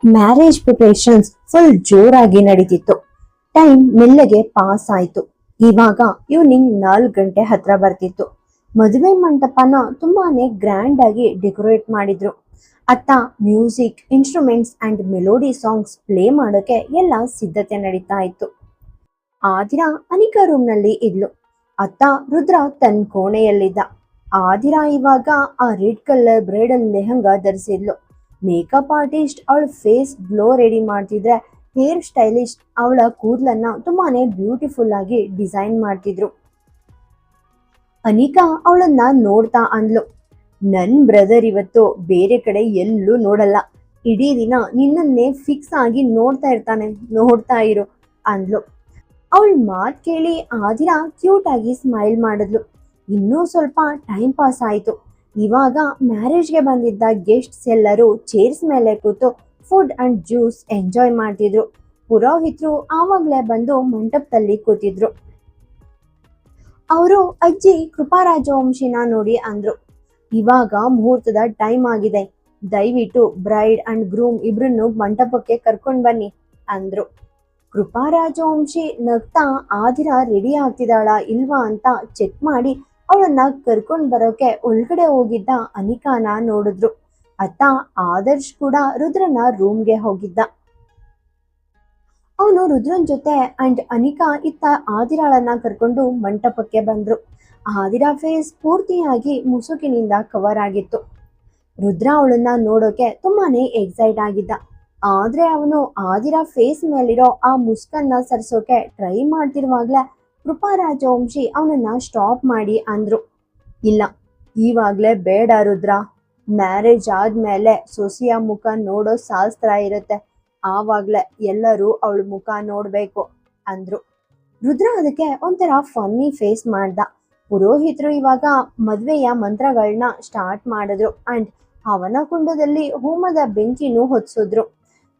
Marriage preparations full ಜೋರಾಗಿ ನಡೀತಿತ್ತು. Time ಮೆಲ್ಲಗೆ ಪಾಸ್ ಆಯ್ತು. ಇವಾಗ ಈವ್ನಿಂಗ್ 4 ಗಂಟೆ ಹತ್ರ ಬರ್ತಿತ್ತು. ಮದುವೆ ಮಂಟಪನ ತುಂಬಾನೇ ಗ್ರ್ಯಾಂಡ್ ಆಗಿ ಡೆಕೋರೇಟ್ ಮಾಡಿದ್ರು. ಅತ್ತ music, instruments and melody songs play ಮಾಡೋಕೆ ಎಲ್ಲ ಸಿದ್ಧತೆ ನಡೀತಾ ಇತ್ತು. ಆ ದಿನ ಅನಿಕಾ ರೂಮ್ ನಲ್ಲಿ ಇದ್ಲು. ಅತ್ತ ರುದ್ರ ತನ್ನ ಕೋಣೆಯಲ್ಲಿದ್ದ. ಆ ದಿನ ಇವಾಗ ಆ ರೆಡ್ ಕಲರ್ ಬ್ರೈಡಲ್ ಲೆಹಂಗಾ ಧರಿಸಿದ್ಲು. ಮೇಕಪ್ ಆರ್ಟಿಸ್ಟ್ ಅವಳ ಫೇಸ್ ಗ್ಲೋ ರೆಡಿ ಮಾಡ್ತಿದ್ರೆ, ಹೇರ್ ಸ್ಟೈಲಿಸ್ಟ್ ಅವಳ ಕೂದಲನ್ನ ತುಂಬಾನೇ ಬ್ಯೂಟಿಫುಲ್ ಆಗಿ ಡಿಸೈನ್ ಮಾಡ್ತಿದ್ರು. ಅನಿಕಾ ಅವಳನ್ನ ನೋಡ್ತಾ ಅಂದ್ಲು, ನನ್ ಬ್ರದರ್ ಇವತ್ತು ಬೇರೆ ಕಡೆ ಎಲ್ಲೂ ನೋಡಲ್ಲ, ಇಡೀ ದಿನ ನಿನ್ನನ್ನೇ ಫಿಕ್ಸ್ ಆಗಿ ನೋಡ್ತಾ ಇರು ಅಂದ್ಲು. ಅವಳ ಮಾತ್ ಕೇಳಿ ಆದಿರಾ ಕ್ಯೂಟ್ ಆಗಿ ಸ್ಮೈಲ್ ಮಾಡಿದ್ಲು. ಇನ್ನೂ ಸ್ವಲ್ಪ ಟೈಮ್ ಪಾಸ್ ಆಯ್ತು. ಇವಾಗ ಮ್ಯಾರೇಜ್ಗೆ ಬಂದಿದ್ದ ಗೆಸ್ಟ್ಸ್ ಎಲ್ಲರೂ ಚೇರ್ಸ್ ಮೇಲೆ ಕೂತು ಫುಡ್ ಅಂಡ್ ಜ್ಯೂಸ್ ಎಂಜಾಯ್ ಮಾಡ್ತಿದ್ರು. ಪುರೋಹಿತರು ಆವಾಗ್ಲೇ ಬಂದು ಮಂಟಪದಲ್ಲಿ ಕೂತಿದ್ರು. ಅವರು ಅಜ್ಜಿ ಕೃಪಾರಾಜವಂಶಿನ ನೋಡಿ ಅಂದ್ರು, ಇವಾಗ ಮುಹೂರ್ತದ ಟೈಮ್ ಆಗಿದೆ, ದಯವಿಟ್ಟು ಬ್ರೈಡ್ ಅಂಡ್ ಗ್ರೂಮ್ ಇಬ್ರನ್ನು ಮಂಟಪಕ್ಕೆ ಕರ್ಕೊಂಡ್ ಬನ್ನಿ ಅಂದ್ರು. ಕೃಪಾರಾಜವಂಶಿ ನಗ್ತಾ ಆದಿರ ರೆಡಿ ಆಗ್ತಿದ್ದಾಳ ಇಲ್ವಾ ಅಂತ ಚೆಕ್ ಮಾಡಿ ಅವಳನ್ನ ಕರ್ಕೊಂಡ್ ಬರೋಕೆ ಒಳಗಡೆ ಹೋಗಿದ್ದ ಅನಿಕಾನ ನೋಡಿದ್ರು. ಅತ್ತ ಆದರ್ಶ್ ಕೂಡ ರುದ್ರನ ರೂಮ್ಗೆ ಹೋಗಿದ್ದ. ಅವನು ರುದ್ರನ್ ಜೊತೆ ಅಂಡ್ ಅನಿಕಾ ಇತ್ತ ಆದಿರಾಳನ್ನ ಕರ್ಕೊಂಡು ಮಂಟಪಕ್ಕೆ ಬಂದ್ರು. ಆದಿರಾ ಫೇಸ್ ಪೂರ್ತಿಯಾಗಿ ಮುಸುಕಿನಿಂದ ಕವರ್ ಆಗಿತ್ತು. ರುದ್ರ ಅವಳನ್ನ ನೋಡೋಕೆ ತುಂಬಾನೇ ಎಕ್ಸೈಟ್ ಆಗಿದ್ದ. ಆದ್ರೆ ಅವನು ಆದಿರಾ ಫೇಸ್ ಮೇಲಿರೋ ಆ ಮುಸ್ಕನ್ನ ಸರ್ಸೋಕೆ ಟ್ರೈ ಮಾಡ್ತಿರುವಾಗ್ಲೇ ಕೃಪಾರಾಜವಂಶಿ ಅವನನ್ನ ಸ್ಟಾಪ್ ಮಾಡಿ ಅಂದ್ರು, ಇಲ್ಲ, ಇವಾಗ್ಲೇ ಬೇಡ ರುದ್ರ, ಮ್ಯಾರೇಜ್ ಆದ್ಮೇಲೆ ಸೊಸೆಯ ಮುಖ ನೋಡೋ ಶಾಸ್ತ್ರ ಇರುತ್ತೆ, ಆವಾಗ್ಲೇ ಎಲ್ಲರೂ ಅವಳ ಮುಖ ನೋಡ್ಬೇಕು ಅಂದ್ರು. ರುದ್ರ ಅದಕ್ಕೆ ಒಂಥರ ಫನ್ನಿ ಫೇಸ್ ಮಾಡ್ದ. ಪುರೋಹಿತರು ಇವಾಗ ಮದ್ವೆಯ ಮಂತ್ರಗಳನ್ನ ಸ್ಟಾರ್ಟ್ ಮಾಡಿದ್ರು ಅಂಡ್ ಹವನ ಕುಂಡದಲ್ಲಿ ಹೋಮದ ಬೆಂಕಿನೂ ಹೊತ್ಸಿದ್ರು.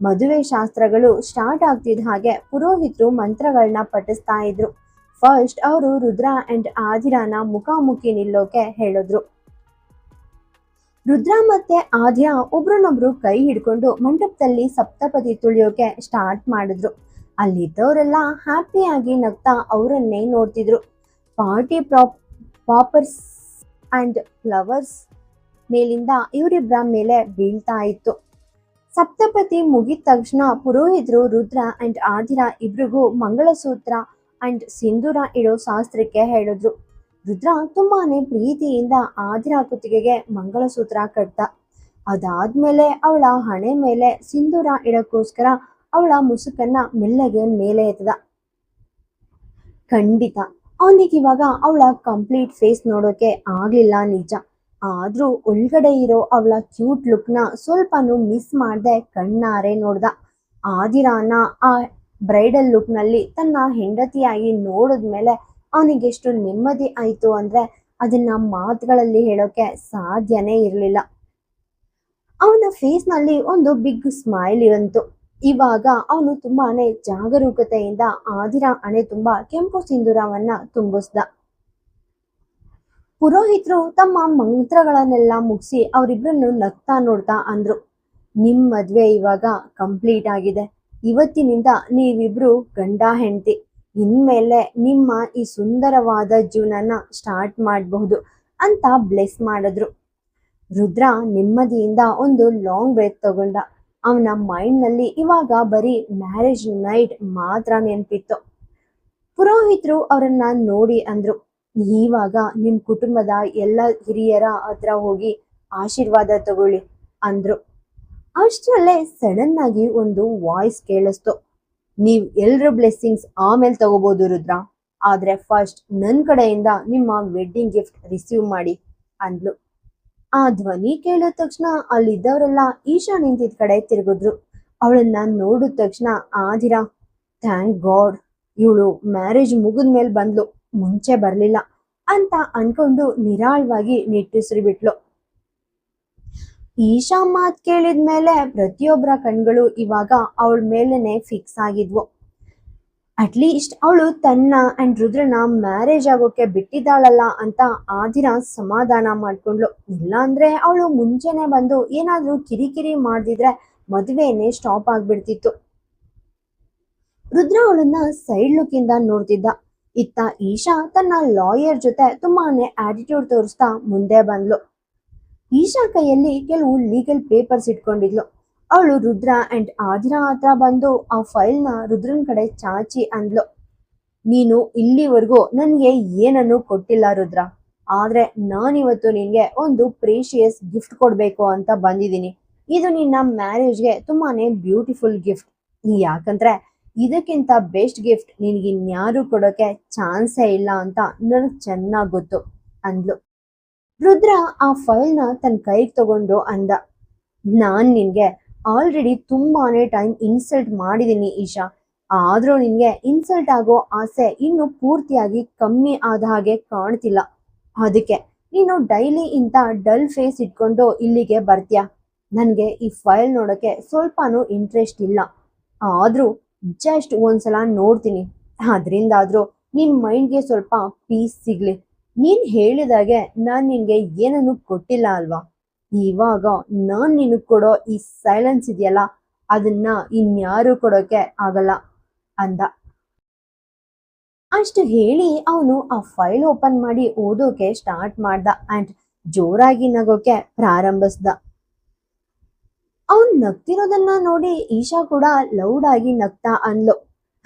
ಮದುವೆ ಶಾಸ್ತ್ರಗಳು ಸ್ಟಾರ್ಟ್ ಆಗ್ತಿದ್ದ ಹಾಗೆ ಪುರೋಹಿತರು ಮಂತ್ರಗಳನ್ನ ಪಠಿಸ್ತಾ ಇದ್ರು. ಫಸ್ಟ್ ಅವರು ರುದ್ರ ಅಂಡ್ ಆದಿರಾನ ಮುಖಾಮುಖಿ ನಿಲ್ಲೋಕೆ ಹೇಳಿದ್ರು. ರುದ್ರ ಮತ್ತೆ ಆದಿರಾ ಒಬ್ರನ್ನೊಬ್ರು ಕೈ ಹಿಡ್ಕೊಂಡು ಮಂಟಪದಲ್ಲಿ ಸಪ್ತಪದಿ ತುಳಿಯೋಕೆ ಸ್ಟಾರ್ಟ್ ಮಾಡಿದ್ರು. ಅಲ್ಲಿದ್ದವರೆಲ್ಲ ಹ್ಯಾಪಿಯಾಗಿ ನಗ್ತಾ ಅವರನ್ನೇ ನೋಡ್ತಿದ್ರು. ಪಾರ್ಟಿ ಪಾಪರ್ಸ್ ಅಂಡ್ ಫ್ಲವರ್ಸ್ ಮೇಲಿಂದ ಇವರಿಬ್ಬರ ಮೇಲೆ ಬೀಳ್ತಾ ಇತ್ತು. ಸಪ್ತಪತಿ ಮುಗಿದ ತಕ್ಷಣ ಪುರೋಹಿತರು ರುದ್ರ ಅಂಡ್ ಆದಿರಾ ಇಬ್ರಿಗೂ ಮಂಗಳಸೂತ್ರ ಅಂಡ್ ಸಿಂಧೂರ ಇಡೋ ಶಾಸ್ತ್ರಕ್ಕೆ ಹೇಳಿದ್ರು. ರುದ್ರ ತುಂಬಾನೇ ಪ್ರೀತಿಯಿಂದ ಆದಿರಾ ಕುತ್ತಿಗೆಗೆ ಮಂಗಳಸೂತ್ರ ಕಟ್ಟ. ಅದಾದ್ಮೇಲೆ ಅವಳ ಹಣೆ ಮೇಲೆ ಸಿಂಧೂರ ಇಡಕ್ಕೋಸ್ಕರ ಅವಳ ಮುಸುಕನ್ನ ಮೆಲ್ಲಗೆ ಮೇಲೆ ಎತ್ತದ. ಖಂಡಿತ ಅವನಿಗಿವಾಗ ಅವಳ ಕಂಪ್ಲೀಟ್ ಫೇಸ್ ನೋಡೋಕೆ ಆಗ್ಲಿಲ್ಲ ನಿಜ, ಆದ್ರೂ ಒಳಗಡೆ ಇರೋ ಅವಳ ಕ್ಯೂಟ್ ಲುಕ್ನ ಸ್ವಲ್ಪನೂ ಮಿಸ್ ಮಾಡದೆ ಕಣ್ಣಾರೆ ನೋಡ್ದ. ಆದಿರಾನ ಆ ಬ್ರೈಡಲ್ ಲುಕ್ನಲ್ಲಿ ತನ್ನ ಹೆಂಡತಿಯಾಗಿ ನೋಡಿದ್ಮೇಲೆ ಅವನಿಗೆಷ್ಟು ನೆಮ್ಮದಿ ಆಯ್ತು ಅಂದ್ರೆ ಅದನ್ನ ಮಾತುಗಳಲ್ಲಿ ಹೇಳೋಕೆ ಸಾಧ್ಯನೇ ಇರಲಿಲ್ಲ. ಅವನ ಫೇಸ್ ನಲ್ಲಿ ಒಂದು ಬಿಗ್ ಸ್ಮೈಲ್ ಇವಂತು. ಇವಾಗ ಅವನು ತುಂಬಾನೇ ಜಾಗರೂಕತೆಯಿಂದ ಆದಿರಾ ಹಣೆ ತುಂಬಾ ಕೆಂಪು ಸಿಂಧೂರವನ್ನ ತುಂಬಿಸ್ದ. ಪುರೋಹಿತರು ತಮ್ಮ ಮಂತ್ರಗಳನ್ನೆಲ್ಲ ಮುಗಿಸಿ ಅವರಿಬ್ರನ್ನು ನಗ್ತಾ ನೋಡ್ತಾ ಅಂದ್ರು, ನಿಮ್ ಮದ್ವೆ ಇವಾಗ ಕಂಪ್ಲೀಟ್ ಆಗಿದೆ, ಇವತ್ತಿನಿಂದ ನೀವಿಬ್ರು ಗಂಡ ಹೆಂಡತಿ, ಇನ್ಮೇಲೆ ನಿಮ್ಮ ಈ ಸುಂದರವಾದ ಜೀವನನ ಸ್ಟಾರ್ಟ್ ಮಾಡಬಹುದು ಅಂತ ಬ್ಲೆಸ್ ಮಾಡಿದ್ರು. ರುದ್ರ ನೆಮ್ಮದಿಯಿಂದ ಒಂದು ಲಾಂಗ್ ಬ್ರೇಕ್ ತಗೊಂಡ. ಅವನ ಮೈಂಡ್ ನಲ್ಲಿ ಇವಾಗ ಬರೀ ಮ್ಯಾರೇಜ್ ನೈಟ್ ಮಾತ್ರ ನೆನ್ಪಿತ್ತು. ಪುರೋಹಿತರು ಅವರನ್ನ ನೋಡಿ ಅಂದ್ರು, ಇವಾಗ ನಿಮ್ ಕುಟುಂಬದ ಎಲ್ಲ ಹಿರಿಯರ ಹತ್ರ ಹೋಗಿ ಆಶೀರ್ವಾದ ತಗೊಳ್ಳಿ ಅಂದ್ರು. ಅಷ್ಟರಲ್ಲೇ ಸಡನ್ ಆಗಿ ಒಂದು ವಾಯ್ಸ್ ಕೇಳಿಸ್ತು, ನೀವ್ ಎಲ್ರ ಬ್ಲೆಸ್ಸಿಂಗ್ಸ್ ಆಮೇಲೆ ತಗೋಬಹುದು ರುದ್ರ, ಆದ್ರೆ ಫಸ್ಟ್ ನನ್ ಕಡೆಯಿಂದ ನಿಮ್ಮ ವೆಡ್ಡಿಂಗ್ ಗಿಫ್ಟ್ ರಿಸೀವ್ ಮಾಡಿ ಅಂದ್ಲು. ಆ ಧ್ವನಿ ಕೇಳಿದ ತಕ್ಷಣ ಅಲ್ಲಿದ್ದವರೆಲ್ಲ ಈಶಾ ನಿಂತಿದ್ ಕಡೆ ತಿರುಗಿದ್ರು. ಅವಳನ್ನ ನೋಡಿದ ತಕ್ಷಣ ಆದಿರಾ, ಥ್ಯಾಂಕ್ ಗಾಡ್, ಇವಳು ಮ್ಯಾರೇಜ್ ಮುಗಿದ್ಮೇಲೆ ಬಂದ್ಲು, ಮುಂಚೆ ಬರ್ಲಿಲ್ಲ ಅಂತ ಅನ್ಕೊಂಡು ನಿರಾಳವಾಗಿ ನಿಟ್ಟುಸಿರು ಬಿಟ್ಲು. ಈಶಾ ಮಾತ್ ಕೇಳಿದ್ಮೇಲೆ ಪ್ರತಿಯೊಬ್ಬರ ಕಣ್ಗಳು ಇವಾಗ ಅವಳ ಮೇಲೇನೆ ಫಿಕ್ಸ್ ಆಗಿದ್ವು. ಅಟ್ಲೀಸ್ಟ್ ಅವಳು ತನ್ನ ಅಂಡ್ ರುದ್ರನ ಮ್ಯಾರೇಜ್ ಆಗೋಕೆ ಬಿಟ್ಟಿದ್ದಾಳಲ್ಲ ಅಂತ ಆದಿರಾ ಸಮಾಧಾನ ಮಾಡ್ಕೊಂಡ್ಲು. ಇಲ್ಲಾಂದ್ರೆ ಅವಳು ಮುಂಚೆನೆ ಬಂದು ಏನಾದ್ರೂ ಕಿರಿಕಿರಿ ಮಾಡ್ದಿದ್ರೆ ಮದುವೆನೇ ಸ್ಟಾಪ್ ಆಗ್ಬಿಡ್ತಿತ್ತು. ರುದ್ರ ಅವಳನ್ನ ಸೈಡ್ ಲುಕ್ ಇಂದ ನೋಡ್ತಿದ್ದ. ಇತ್ತ ಈಶಾ ತನ್ನ ಲಾಯರ್ ಜೊತೆ ತುಂಬಾನೇ ಆಟಿಟ್ಯೂಡ್ ತೋರಿಸ್ತಾ ಮುಂದೆ ಬಂದ್ಲು. ಈಶಾ ಕೈಯಲ್ಲಿ ಕೆಲವು ಲೀಗಲ್ ಪೇಪರ್ಸ್ ಇಟ್ಕೊಂಡಿದ್ಲು. ಅವಳು ರುದ್ರ ಅಂಡ್ ಆದಿರಾ ಹತ್ರ ಬಂದು ಆ ಫೈಲ್ನ ರುದ್ರನ್ ಕಡೆ ಚಾಚಿ ಅಂದ್ಲು, ನೀನು ಇಲ್ಲಿವರೆಗೂ ನನಗೆ ಏನನ್ನು ಕೊಟ್ಟಿಲ್ಲ ರುದ್ರ, ಆದ್ರೆ ನಾನಿವತ್ತು ನಿನ್ಗೆ ಒಂದು ಪ್ರೀಶಿಯಸ್ ಗಿಫ್ಟ್ ಕೊಡ್ಬೇಕು ಅಂತ ಬಂದಿದ್ದೀನಿ. ಇದು ನಿನ್ನ ಮ್ಯಾರೇಜ್ಗೆ ತುಂಬಾನೇ ಬ್ಯೂಟಿಫುಲ್ ಗಿಫ್ಟ್. ಯಾಕಂದ್ರೆ ಇದಕ್ಕಿಂತ ಬೆಸ್ಟ್ ಗಿಫ್ಟ್ ನಿನ್ಗೆ ಇನ್ಯಾರು ಕೊಡೋಕೆ ಚಾನ್ಸೇ ಇಲ್ಲ ಅಂತ ನನಗ್ ಚೆನ್ನಾಗ್ ಗೊತ್ತು ಅಂದ್ಲು. ರುದ್ರ ಆ ಫೈಲ್ನ ತನ್ನ ಕೈಗೆ ತಗೊಂಡು ಅಂದ, ನಾನ್ ನಿನ್ಗೆ ಆಲ್ರೆಡಿ ತುಂಬಾನೇ ಟೈಮ್ ಇನ್ಸಲ್ಟ್ ಮಾಡಿದೀನಿ ಈಶಾ, ಆದ್ರೂ ನಿನ್ಗೆ ಇನ್ಸಲ್ಟ್ ಆಗೋ ಆಸೆ ಇನ್ನು ಪೂರ್ತಿಯಾಗಿ ಕಮ್ಮಿ ಆದ ಹಾಗೆ ಕಾಣ್ತಿಲ್ಲ. ಅದಕ್ಕೆ ನೀನು ಡೈಲಿ ಇಂಥ ಡಲ್ ಫೇಸ್ ಇಟ್ಕೊಂಡು ಇಲ್ಲಿಗೆ ಬರ್ತೀಯ. ನನ್ಗೆ ಈ ಫೈಲ್ ನೋಡೋಕೆ ಸ್ವಲ್ಪನೂ ಇಂಟ್ರೆಸ್ಟ್ ಇಲ್ಲ, ಆದ್ರೂ ಜಸ್ಟ್ ಒಂದ್ಸಲ ನೋಡ್ತೀನಿ. ಅದರಿಂದಾದ್ರೂ ನಿನ್ ಮೈಂಡ್ಗೆ ಸ್ವಲ್ಪ ಪೀಸ್ ಸಿಗ್ಲಿ. ನೀನ್ ಹೇಳಿದಾಗೆ ನಾನ್ ನಿನ್ಗೆ ಏನನ್ನು ಕೊಟ್ಟಿಲ್ಲ ಅಲ್ವಾ, ಇವಾಗ ನಾನ್ ನಿನಗ್ ಕೊಡೋ ಈ ಸೈಲೆನ್ಸ್ ಇದೆಯಲ್ಲ ಅದನ್ನ ಇನ್ಯಾರು ಕೊಡೋಕೆ ಆಗಲ್ಲ ಅಂದ. ಅಷ್ಟು ಹೇಳಿ ಅವನು ಆ ಫೈಲ್ ಓಪನ್ ಮಾಡಿ ಓದೋಕೆ ಸ್ಟಾರ್ಟ್ ಮಾಡ್ದ ಅಂಡ್ ಜೋರಾಗಿ ನಗೋಕೆ ಪ್ರಾರಂಭಿಸ್ದ. ಅವನ್ ನಗ್ತಿರೋದನ್ನ ನೋಡಿ ಈಶಾ ಕೂಡ ಲೌಡ್ ಆಗಿ ನಗ್ತಾ ಅಂದ್ಲು,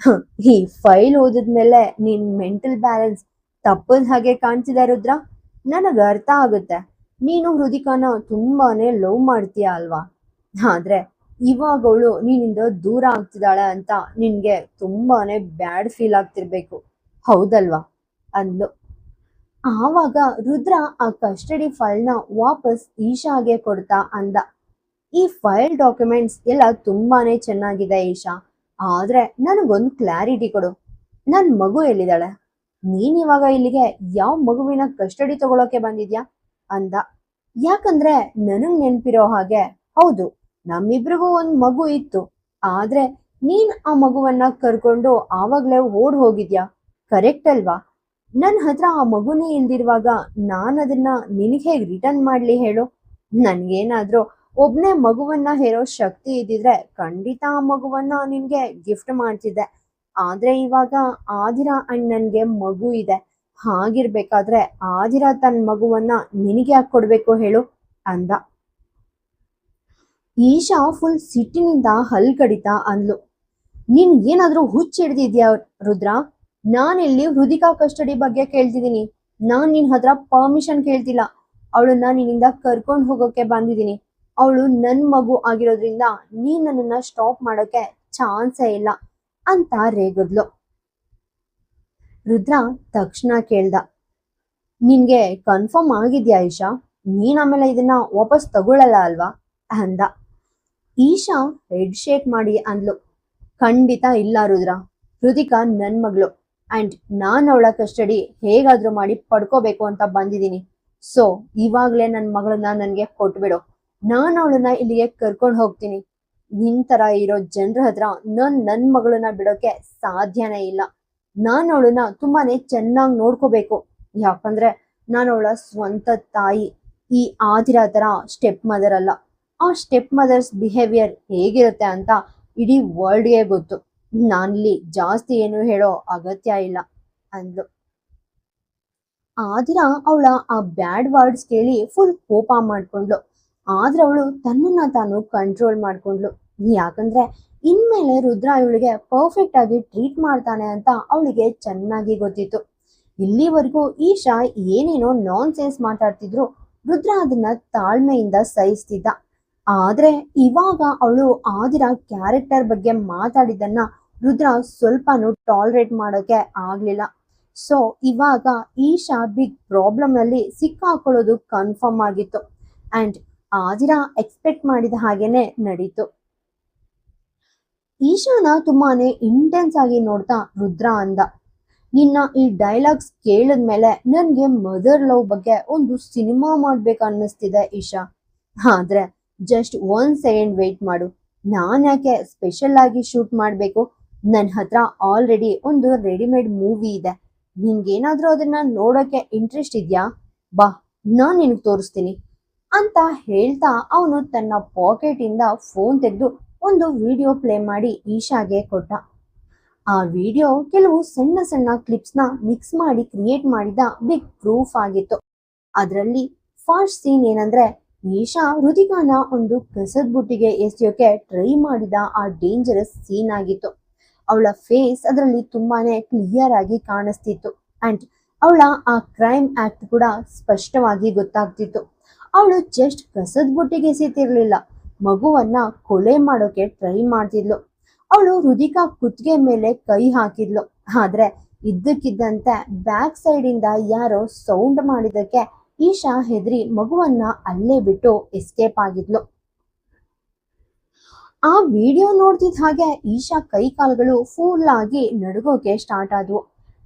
ಈ ಫೈಲ್ ಓದಿದ್ಮೇಲೆ ನಿನ್ ಮೆಂಟಲ್ ಬ್ಯಾಲೆನ್ಸ್ ತಪ್ಪದ ಹಾಗೆ ಕಾಣ್ತಿದೆ ರುದ್ರ. ನನಗ ಅರ್ಥ ಆಗುತ್ತೆ, ನೀನು ಹೃದಿಕಾನ ತುಂಬಾನೇ ಲವ್ ಮಾಡ್ತೀಯ ಅಲ್ವಾ, ಆದ್ರೆ ಇವಾಗ ಅವಳು ನೀನಿಂದ ದೂರ ಆಗ್ತಿದ್ದಾಳೆ ಅಂತ ನಿನ್ಗೆ ತುಂಬಾನೇ ಬ್ಯಾಡ್ ಫೀಲ್ ಆಗ್ತಿರ್ಬೇಕು, ಹೌದಲ್ವಾ ಅಂದ್ಲು. ಆವಾಗ ರುದ್ರ ಆ ಕಸ್ಟಡಿ ಫೈಲ್ನ ವಾಪಸ್ ಈಶಾಗೆ ಕೊಡ್ತಾ ಅಂದ, ಈ ಫೈಲ್ ಡಾಕ್ಯುಮೆಂಟ್ಸ್ ಎಲ್ಲ ತುಂಬಾನೇ ಚೆನ್ನಾಗಿದೆ ಈಶಾ, ಆದ್ರೆ ನನಗೊಂದು ಕ್ಲಾರಿಟಿ ಕೊಡು, ನನ್ ಮಗು ಎಲ್ಲಿದ್ದಾಳೆ? ನೀನ್ ಇವಾಗ ಇಲ್ಲಿಗೆ ಯಾವ ಮಗುವಿನ ಕಸ್ಟಡಿ ತಗೊಳಕ್ಕೆ ಬಂದಿದ್ಯಾ ಅಂದ. ಯಾಕಂದ್ರೆ ನನಗ್ ನೆನ್ಪಿರೋ ಹಾಗೆ ಹೌದು, ನಮ್ಮಿಬ್ರಿಗೂ ಒಂದ್ ಮಗು ಇತ್ತು, ಆದ್ರೆ ನೀನ್ ಆ ಮಗುವನ್ನ ಕರ್ಕೊಂಡು ಆವಾಗ್ಲೇ ಓಡ್ ಹೋಗಿದ್ಯಾ, ಕರೆಕ್ಟ್ ಅಲ್ವಾ? ನನ್ ಹತ್ರ ಆ ಮಗುನೇ ಇಲ್ದಿರುವಾಗ ನಾನ್ ಅದನ್ನ ನಿನಗೆ ಹೇಗ್ ರಿಟರ್ನ್ ಮಾಡ್ಲಿ ಹೇಳು? ನನ್ಗೇನಾದ್ರೂ ಒಬ್ನೇ ಮಗುವನ್ನ ಹೇರೋ ಶಕ್ತಿ ಇದ್ದಿದ್ರೆ ಖಂಡಿತ ಆ ಮಗುವನ್ನ ನಿನ್ಗೆ ಗಿಫ್ಟ್ ಮಾಡ್ತಿದ್ದೆ, ಆದ್ರೆ ಇವಾಗ ಆದಿರಾ ಅಂಡ್ ನನ್ಗೆ ಮಗು ಇದೆ, ಹಾಗಿರ್ಬೇಕಾದ್ರೆ ಆದಿರಾ ತನ್ನ ಮಗುವನ್ನ ನಿನಗೆ ಯಾಕೆ ಕೊಡ್ಬೇಕು ಹೇಳು ಅಂದ. ಈಶಾ ಫುಲ್ ಸಿಟ್ಟಿನಿಂದ ಹಲ್ ಕಡಿತಾ ಅಂದ್ಲು, ನಿನ್ ಏನಾದ್ರೂ ಹುಚ್ಚ ಹಿಡ್ದಿದ್ಯಾ ರುದ್ರ? ನಾನಿಲ್ಲಿ ಹೃದಿಕಾ ಕಸ್ಟಡಿ ಬಗ್ಗೆ ಕೇಳ್ತಿದ್ದೀನಿ, ನಾನ್ ನಿನ್ ಹತ್ರ ಪರ್ಮಿಷನ್ ಕೇಳ್ತಿಲ್ಲ. ಅವಳನ್ನ ನಿನ್ನಿಂದ ಕರ್ಕೊಂಡು ಹೋಗೋಕೆ ಬಂದಿದ್ದೀನಿ. ಅವಳು ನನ್ ಮಗು ಆಗಿರೋದ್ರಿಂದ ನೀನ್ ನನ್ನನ್ನ ಸ್ಟಾಪ್ ಮಾಡೋಕೆ ಚಾನ್ಸೇ ಇಲ್ಲ ಅಂತ ರೇಗದ್ಲು. ರುದ್ರ ತಕ್ಷಣ ಕೇಳ್ದ, ನಿನ್ಗೆ ಕನ್ಫರ್ಮ್ ಆಗಿದ್ಯಾ ಈಶಾ? ನೀನ್ ಆಮೇಲೆ ಇದನ್ನ ವಾಪಸ್ ತಗೊಳ್ಳಲ್ಲ ಅಲ್ವಾ ಅಂದ. ಈಶಾ ಹೆಡ್ ಶೇಕ್ ಮಾಡಿ ಅಂದ್ಲು, ಖಂಡಿತ ಇಲ್ಲ ರುದ್ರ, ಹೃದಿಕಾ ನನ್ ಮಗಳು ಅಂಡ್ ನಾನ್ ಅವಳ ಕಸ್ಟಡಿ ಹೇಗಾದ್ರೂ ಮಾಡಿ ಪಡ್ಕೋಬೇಕು ಅಂತ ಬಂದಿದ್ದೀನಿ. ಸೊ ಇವಾಗ್ಲೇ ನನ್ ಮಗಳನ್ನ ನನ್ಗೆ ಕೊಟ್ಬಿಡು, ನಾನ್ ಅವಳನ್ನ ಇಲ್ಲಿಗೆ ಕರ್ಕೊಂಡು ಹೋಗ್ತೀನಿ. ನಿನ್ ತರ ಇರೋ ಜನರ ಹತ್ರ ನನ್ ಮಗಳನ್ನ ಬಿಡೋಕೆ ಸಾಧ್ಯನೇ ಇಲ್ಲ. ನಾನ್ ಅವಳನ್ನ ತುಂಬಾನೇ ಚೆನ್ನಾಗಿ ನೋಡ್ಕೋಬೇಕು, ಯಾಕಂದ್ರೆ ನಾನು ಅವಳ ಸ್ವಂತ ತಾಯಿ. ಈ ಆದಿರಾ ತರ ಸ್ಟೆಪ್ ಮದರ್ ಅಲ್ಲ. ಆ ಸ್ಟೆಪ್ ಮದರ್ಸ್ ಬಿಹೇವಿಯರ್ ಹೇಗಿರುತ್ತೆ ಅಂತ ಇಡೀ ವರ್ಲ್ಡ್ಗೆ ಗೊತ್ತು. ನಾನಿಲ್ಲಿ ಜಾಸ್ತಿ ಏನು ಹೇಳೋ ಅಗತ್ಯ ಇಲ್ಲ ಅಂದ್ಲು. ಆದಿರಾ ಅವಳ ಆ ಬ್ಯಾಡ್ ವರ್ಡ್ಸ್ ಕೇಳಿ ಫುಲ್ ಕೋಪ ಮಾಡ್ಕೊಂಡ್ಲು, ಆದ್ರೆ ಅವಳು ತನ್ನನ್ನ ತಾನು ಕಂಟ್ರೋಲ್ ಮಾಡ್ಕೊಂಡ್ಲು. ಯಾಕಂದ್ರೆ ಇನ್ಮೇಲೆ ರುದ್ರ ಇವಳಿಗೆ ಪರ್ಫೆಕ್ಟ್ ಆಗಿ ಟ್ರೀಟ್ ಮಾಡ್ತಾನೆ ಅಂತ ಅವಳಿಗೆ ಚೆನ್ನಾಗಿ ಗೊತ್ತಿತ್ತು. ಇಲ್ಲಿವರೆಗೂ ಈಶಾ ಏನೇನೋ ನಾನ್ ಸೆನ್ಸ್ ಮಾತಾಡ್ತಿದ್ರು, ರುದ್ರ ಅದನ್ನ ತಾಳ್ಮೆಯಿಂದ ಸಹಿಸ್ತಿದ್ದ. ಆದ್ರೆ ಇವಾಗ ಅವಳು ಆದಿರಾ ಕ್ಯಾರೆಕ್ಟರ್ ಬಗ್ಗೆ ಮಾತಾಡಿದ್ದನ್ನ ರುದ್ರ ಸ್ವಲ್ಪನೂ ಟಾಲರೇಟ್ ಮಾಡೋಕೆ ಆಗ್ಲಿಲ್ಲ. ಸೊ ಇವಾಗ ಈಶಾ ಬಿಗ್ ಪ್ರಾಬ್ಲಮ್ ನಲ್ಲಿ ಸಿಕ್ಕಾಕೊಳ್ಳೋದು ಕನ್ಫರ್ಮ್ ಆಗಿತ್ತು ಅಂಡ್ ಆದಿರಾ ಎಕ್ಸ್ಪೆಕ್ಟ್ ಮಾಡಿದ ಹಾಗೇನೆ ನಡೀತು. ಈಶಾನ ತುಂಬಾನೇ ಇಂಟೆನ್ಸ್ ಆಗಿ ನೋಡ್ತಾ ರುದ್ರ ಅಂದ, ನಿನ್ನ ಈ ಡೈಲಾಗ್ಸ್ ಕೇಳಿದ್ಮೇಲೆ ನನ್ಗೆ ಮದರ್ ಲವ್ ಬಗ್ಗೆ ಒಂದು ಸಿನಿಮಾ ಮಾಡ್ಬೇಕು ಅನ್ನಿಸ್ತಿದೆ ಈಶಾ, ಆದ್ರೆ ಜಸ್ಟ್ 1 ಸೆಕೆಂಡ್ ವೇಟ್ ಮಾಡು. ನಾನ್ ಯಾಕೆ ಸ್ಪೆಷಲ್ ಆಗಿ ಶೂಟ್ ಮಾಡ್ಬೇಕು? ನನ್ನ ಹತ್ರ ಆಲ್ರೆಡಿ ಒಂದು ರೆಡಿಮೇಡ್ ಮೂವಿ ಇದೆ. ನಿನ್ಗೇನಾದ್ರೂ ಅದನ್ನ ನೋಡೋಕೆ ಇಂಟ್ರೆಸ್ಟ್ ಇದೆಯಾ? ಬಾ, ನಾನ್ ನಿನಗೆ ತೋರಿಸ್ತೀನಿ. ಅಂತ ಹೇಳ್ತಾ ಅವನು ತನ್ನ ಪಾಕೆಟ್ ಇಂದ ಫೋನ್ ತೆಗೆದು ಒಂದು ವಿಡಿಯೋ ಪ್ಲೇ ಮಾಡಿ ಈಶಾಗೆ ಕೊಟ್ಟ. ಆ ವಿಡಿಯೋ ಕೆಲವು ಸಣ್ಣ ಸಣ್ಣ ಕ್ಲಿಪ್ಸ್ ನ ಮಿಕ್ಸ್ ಮಾಡಿ ಕ್ರಿಯೇಟ್ ಮಾಡಿದ ಬಿಗ್ ಪ್ರೂಫ್ ಆಗಿತ್ತು. ಅದರಲ್ಲಿ ಫಸ್ಟ್ ಸೀನ್ ಏನಂದ್ರೆ, ಈಶಾ ಹೃತಿಕಾನ ಒಂದು ಕಸದ ಬುಟ್ಟಿಗೆ ಎಸೆಯೋಕೆ ಟ್ರೈ ಮಾಡಿದ ಆ ಡೇಂಜರಸ್ ಸೀನ್ ಆಗಿತ್ತು. ಅವಳ ಫೇಸ್ ಅದರಲ್ಲಿ ತುಂಬಾನೇ ಕ್ಲಿಯರ್ ಆಗಿ ಕಾಣಿಸ್ತಿತ್ತು ಅಂಡ್ ಅವಳ ಆ ಕ್ರೈಮ್ ಆಕ್ಟ್ ಕೂಡ ಸ್ಪಷ್ಟವಾಗಿ ಗೊತ್ತಾಗ್ತಿತ್ತು. ಅವಳು ಜಸ್ಟ್ ಕಸದ ಬುಟ್ಟಿಗೆ ಎಸೆತಿರ್ಲಿಲ್ಲ, ಮಗುವನ್ನ ಕೊಲೆ ಮಾಡೋಕೆ ಟ್ರೈ ಮಾಡ್ತಿದ್ಲು. ಅವಳು ಹೃದಿಕಾ ಕುತ್ತಿಗೆ ಮೇಲೆ ಕೈ ಹಾಕಿದ್ಲು. ಆದ್ರೆ ಇದ್ದಕ್ಕಿದ್ದಂತೆ ಬ್ಯಾಕ್ ಸೈಡ್ ಇಂದ ಯಾರೋ ಸೌಂಡ್ ಮಾಡಿದಕ್ಕೆ ಈಶಾ ಹೆದರಿ ಮಗುವನ್ನ ಅಲ್ಲೇ ಬಿಟ್ಟು ಎಸ್ಕೇಪ್ ಆಗಿದ್ಲು. ಆ ವಿಡಿಯೋ ನೋಡ್ತಿದ್ದ ಹಾಗೆ ಈಶಾ ಕೈ ಕಾಲ್ಗಳು ಫುಲ್ ಆಗಿ ನಡುಗೋಕೆ ಸ್ಟಾರ್ಟ್ ಆದ್ವು.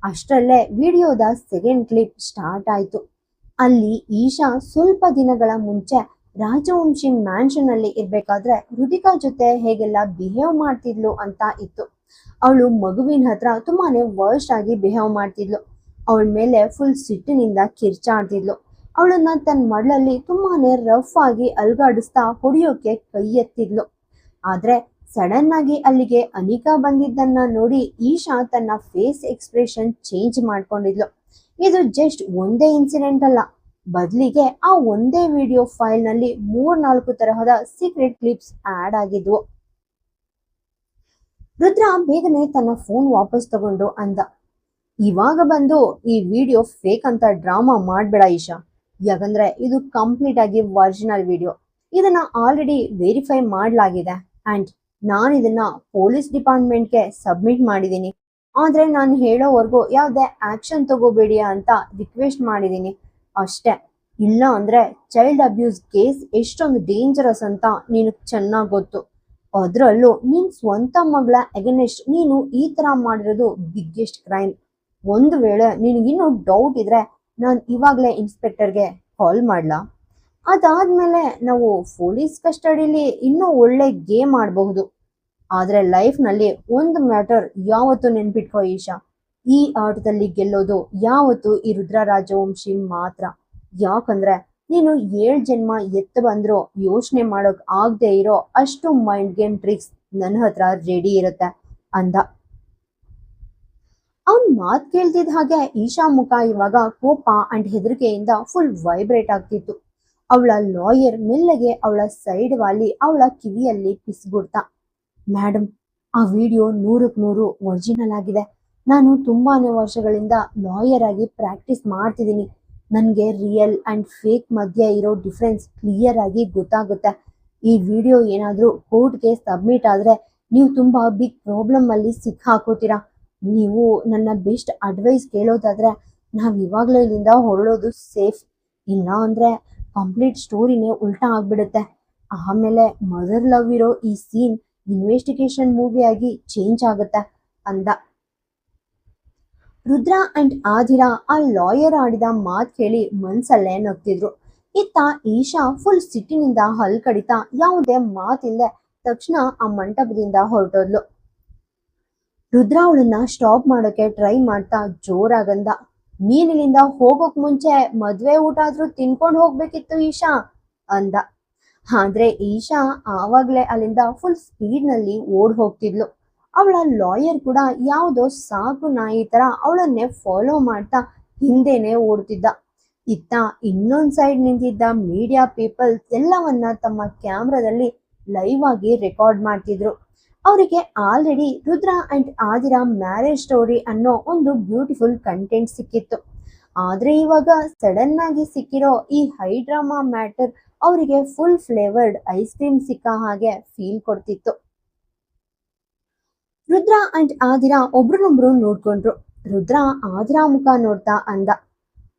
ಅಷ್ಟರಲ್ಲೇ ವಿಡಿಯೋದ ಸೆಕೆಂಡ್ ಕ್ಲಿಪ್ ಸ್ಟಾರ್ಟ್ ಆಯ್ತು. ಅಲ್ಲಿ ಈಶಾ ಸ್ವಲ್ಪ ದಿನಗಳ ಮುಂಚೆ ರಾಜವಂಶಿ ಮ್ಯಾನ್ಷನ್ ಅಲ್ಲಿ ಇರ್ಬೇಕಾದ್ರೆ ಹೃತಿಕಾ ಜೊತೆ ಹೇಗೆಲ್ಲ ಬಿಹೇವ್ ಮಾಡ್ತಿದ್ಲು ಅಂತ ಇತ್ತು. ಅವಳು ಮಗುವಿನ ಹತ್ರ ತುಂಬಾನೇ ವರ್ಸ್ಟ್ ಆಗಿ ಬಿಹೇವ್ ಮಾಡ್ತಿದ್ಲು. ಅವಳ ಮೇಲೆ ಫುಲ್ ಸಿಟ್ಟಿನಿಂದ ಕಿರ್ಚಾಡ್ತಿದ್ಲು. ಅವಳನ್ನ ತನ್ನ ಮಡಲಲ್ಲಿ ತುಂಬಾನೇ ರಫ್ ಆಗಿ ಅಲ್ಗಾಡಿಸ್ತಾ ಹೊಡಿಯೋಕೆ ಕೈ ಎತ್ತಿದ್ಲು. ಆದ್ರೆ ಸಡನ್ ಆಗಿ ಅಲ್ಲಿಗೆ ಅನಿಕಾ ಬಂದಿದ್ದನ್ನ ನೋಡಿ ಈಶಾ ತನ್ನ ಫೇಸ್ ಎಕ್ಸ್ಪ್ರೆಷನ್ ಚೇಂಜ್ ಮಾಡ್ಕೊಂಡಿದ್ಲು. ಇದು ಜಸ್ಟ್ ಒಂದೇ ಇನ್ಸಿಡೆಂಟ್ ಅಲ್ಲ, ಬದಲಿಗೆ ಆ ಒಂದೇ ವಿಡಿಯೋ ಫೈಲ್ ನಲ್ಲಿ 3-4 ತರಹದ ಸೀಕ್ರೆಟ್ ಕ್ಲಿಪ್ಸ್ ಆಡ್ ಆಗಿದ್ವು. ರುದ್ರ ಬೇಗನೆ ತನ್ನ ಫೋನ್ ವಾಪಸ್ ತಗೊಂಡು ಅಂದ, ಇವಾಗ ಬಂದು ಈ ವಿಡಿಯೋ ಫೇಕ್ ಅಂತ ಡ್ರಾಮಾ ಮಾಡ್ಬೇಡ ಈಶಾ, ಯಾಕಂದ್ರೆ ಇದು ಕಂಪ್ಲೀಟ್ ಆಗಿ ಒರಿಜಿನಲ್ ವಿಡಿಯೋ. ಇದನ್ನ ಆಲ್ರೆಡಿ ವೆರಿಫೈ ಮಾಡಲಾಗಿದೆ ಅಂಡ್ ನಾನು ಇದನ್ನ ಪೊಲೀಸ್ ಡಿಪಾರ್ಟ್ಮೆಂಟ್ಗೆ ಸಬ್ಮಿಟ್ ಮಾಡಿದ್ದೀನಿ. ಆದ್ರೆ ನಾನು ಹೇಳೋವರೆಗೂ ಯಾವುದೇ ಆಕ್ಷನ್ ತಗೋಬೇಡಿ ಅಂತ ರಿಕ್ವೆಸ್ಟ್ ಮಾಡಿದ್ದೀನಿ ಅಷ್ಟೇ. ಇಲ್ಲ ಅಂದ್ರೆ ಚೈಲ್ಡ್ ಅಬ್ಯೂಸ್ ಕೇಸ್ ಎಷ್ಟೊಂದು ಡೇಂಜರಸ್ ಅಂತ ನೀನು ಚೆನ್ನಾಗಿ ಗೊತ್ತು. ಅದರಲ್ಲೂ ನಿನ್ ಸ್ವಂತ ಮಗಳ ಅಗೇನೆಸ್ಟ್ ನೀನು ಈ ತರ ಮಾಡಿರೋದು ಬಿಗ್ಗೆಸ್ಟ್ ಕ್ರೈಮ್. ಒಂದು ವೇಳೆ ನಿನಗಿನ್ನೂ ಡೌಟ್ ಇದ್ರೆ ನಾನು ಇವಾಗಲೇ ಇನ್ಸ್ಪೆಕ್ಟರ್ಗೆ ಕಾಲ್ ಮಾಡ್ಲಾ? ಅದಾದ್ಮೇಲೆ ನಾವು ಪೊಲೀಸ್ ಕಸ್ಟಡಿಲಿ ಇನ್ನೂ ಒಳ್ಳೆ ಗೇಮ್ ಆಡಬಹುದು. ಆದ್ರೆ ಲೈಫ್ನಲ್ಲಿ ಒಂದು ಮ್ಯಾಟರ್ ಯಾವತ್ತೂ ನೆನ್ಪಿಟ್ಕೋ ಈಶಾ, ಈ ಆಟದಲ್ಲಿ ಗೆಲ್ಲೋದು ಯಾವತ್ತೂ ಈ ರುದ್ರ ರಾಜವಂಶಿ ಮಾತ್ರ. ಯಾಕಂದ್ರೆ ನೀನು 7 ಜನ್ಮ ಎತ್ತ ಬಂದ್ರೂ ಯೋಚನೆ ಮಾಡೋಕ್ ಆಗದೆ ಇರೋ ಅಷ್ಟು ಮೈಂಡ್ ಗೇಮ್ ಟ್ರಿಕ್ಸ್ ನನ್ನ ಹತ್ರ ರೆಡಿ ಇರುತ್ತೆ ಅಂದ. ಅವನ್ ಮಾತ್ ಕೇಳ್ತಿದ್ದ ಹಾಗೆ ಈಶಾ ಮುಖ ಇವಾಗ ಕೋಪ ಅಂಡ್ ಹೆದರಿಕೆಯಿಂದ ಫುಲ್ ವೈಬ್ರೇಟ್ ಆಗ್ತಿತ್ತು. ಅವಳ ಲಾಯರ್ ಮೆಲ್ಲಗೆ ಅವಳ ಸೈಡ್ ವಾಲಿ ಅವಳ ಕಿವಿಯಲ್ಲಿ ಪಿಸ್ಬಿಡ್ತಾ, ಮೇಡಮ್, ಆ ವಿಡಿಯೋ 100% ಒರಿಜಿನಲ್ ಆಗಿದೆ. ನಾನು ತುಂಬಾನೇ ವರ್ಷಗಳಿಂದ ಲಾಯರ್ ಆಗಿ ಪ್ರಾಕ್ಟೀಸ್ ಮಾಡ್ತಿದ್ದೀನಿ. ನನಗೆ ರಿಯಲ್ ಅಂಡ್ ಫೇಕ್ ಮಧ್ಯೆ ಇರೋ ಡಿಫ್ರೆನ್ಸ್ ಕ್ಲಿಯರ್ ಆಗಿ ಗೊತ್ತಾಗುತ್ತೆ. ಈ ವಿಡಿಯೋ ಏನಾದರೂ ಕೋರ್ಟ್ಗೆ ಸಬ್ಮಿಟ್ ಆದ್ರೆ ನೀವು ತುಂಬಾ ಬಿಗ್ ಪ್ರಾಬ್ಲಮ್ ಅಲ್ಲಿ ಸಿಕ್ಕಾಕೋತೀರಾ. ನೀವು ನನ್ನ ಬೆಸ್ಟ್ ಅಡ್ವೈಸ್ ಕೇಳೋದಾದ್ರೆ ನಾವ್ ಇವಾಗಲೇ ಇಲ್ಲಿಂದ ಹೊರಡೋದು ಸೇಫ್. ಇಲ್ಲ ಅಂದ್ರೆ ಕಂಪ್ಲೀಟ್ ಸ್ಟೋರಿನೇ ಉಲ್ಟಾ ಆಗ್ಬಿಡುತ್ತೆ. ಆಮೇಲೆ ಮದರ್ ಲವ್ ಇರೋ ಈ ಸೀನ್ ಇನ್ವೆಸ್ಟಿಗೇಷನ್ ಮೂವಿ ಆಗಿ ಚೇಂಜ್ ಆಗುತ್ತೆ ಅಂದ. ರುದ್ರ ಅಂಡ್ ಆದಿರಾ ಆ ಲಾಯರ್ ಆಡಿದ ಮಾತ್ ಕೇಳಿ ಮನ್ಸಲ್ಲೇ ನಗ್ತಿದ್ರು. ಇತ್ತ ಈಶಾ ಫುಲ್ ಸಿಟ್ಟಿನಿಂದ ಹಲ್ ಕಡಿತಾ ಯಾವುದೇ ಮಾತಿಲ್ಲದೆ ತಕ್ಷಣ ಆ ಮಂಟಪದಿಂದ ಹೊರಟೋದ್ಲು. ರುದ್ರ ಅವಳನ್ನ ಸ್ಟಾಪ್ ಮಾಡೋಕೆ ಟ್ರೈ ಮಾಡ್ತಾ ಜೋರಾಗಂದ, ನೀನಿಲ್ಲಿಂದ ಹೋಗೋಕ್ ಮುಂಚೆ ಮದ್ವೆ ಊಟ ಆದ್ರೂ ತಿನ್ಕೊಂಡು ಹೋಗ್ಬೇಕಿತ್ತು ಈಶಾ ಅಂದ. ಆದ್ರೆ ಈಶಾ ಆವಾಗ್ಲೇ ಅಲ್ಲಿಂದ ಫುಲ್ ಸ್ಪೀಡ್ ನಲ್ಲಿ ಓಡ್ ಹೋಗ್ತಿದ್ಲು. ಅವಳ ಲಾಯರ್ ಕೂಡ ಯಾವುದೋ ಸಾಕು ನಾಯಿ ತರ ಅವಳನ್ನೇ ಫಾಲೋ ಮಾಡ್ತಾ ಹಿಂದೆನೆ ಓಡ್ತಿದ್ದ. ಇತ್ತ ಇನ್ನೊಂದ್ ಸೈಡ್ ನಿಂತಿದ್ದ ಮೀಡಿಯಾ ಪೀಪಲ್ ಎಲ್ಲವನ್ನ ತಮ್ಮ ಕ್ಯಾಮ್ರಾದಲ್ಲಿ ಲೈವ್ ಆಗಿ ರೆಕಾರ್ಡ್ ಮಾಡ್ತಿದ್ರು. ಅವರಿಗೆ already Rudra and Aadira marriage story ಅನ್ನೋ ಒಂದು ಬ್ಯೂಟಿಫುಲ್ ಕಂಟೆಂಟ್ ಸಿಕ್ಕಿತ್ತು. ಆದ್ರೆ ಇವಾಗ ಸಡನ್ ಆಗಿ ಸಿಕ್ಕಿರೋ ಈ ಹೈ ಡ್ರಾಮಾ ಮ್ಯಾಟರ್ ಅವರಿಗೆ ಫುಲ್ ಫ್ಲೇವರ್ಡ್ ಐಸ್ ಕ್ರೀಮ್ ಸಿಕ್ಕ ಹಾಗೆ ಫೀಲ್ ಕೊಡ್ತಿತ್ತು. ರುದ್ರ ಅಂಡ್ ಆದಿರಾ ಒಬ್ರನ್ನೊಬ್ರು ನೋಡ್ಕೊಂಡ್ರು. ರುದ್ರ ಆದಿರಾ ಮುಖ ನೋಡ್ತಾ ಅಂದ,